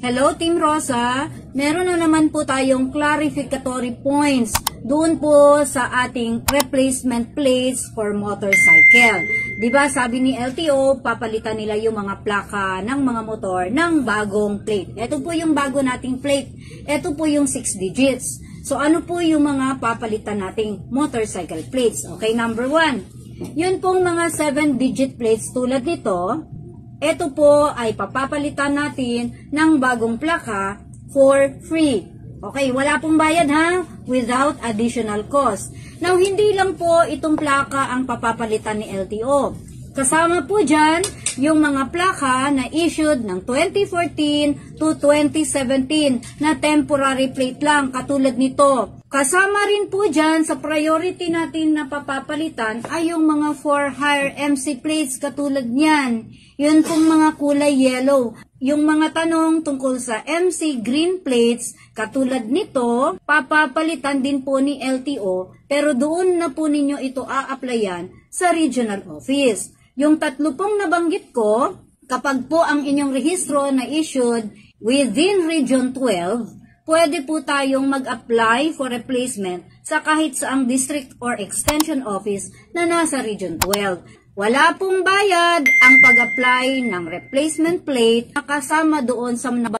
Hello Team Rosa, meron na naman po tayong clarificatory points doon po sa ating replacement plates for motorcycle. Diba sabi ni LTO, papalitan nila yung mga plaka ng mga motor ng bagong plate. Ito po yung bago nating plate. Ito po yung 6 digits. So ano po yung mga papalitan nating motorcycle plates? Okay, number 1. Yun pong mga 7-digit plates tulad nito. Ito po ay papapalitan natin ng bagong plaka for free. Okay, wala pong bayad ha, without additional cost. Now, hindi lang po itong plaka ang papapalitan ni LTO. Kasama po dyan yung mga plaka na issued ng 2014 to 2017 na temporary plate lang katulad nito. Kasama rin po dyan sa priority natin na papapalitan ay yung mga for hire MC plates katulad niyan. Yun pong mga kulay yellow. Yung mga tanong tungkol sa MC green plates katulad nito, papapalitan din po ni LTO pero doon na po ninyo ito a-applyan sa regional office. Yung tatlo pong nabanggit ko, kapag po ang inyong rehistro na issued within Region 12, pwede po tayong mag-apply for replacement sa kahit saang district or extension office na nasa Region 12. Wala pong bayad ang pag-apply ng replacement plate na kasama doon sa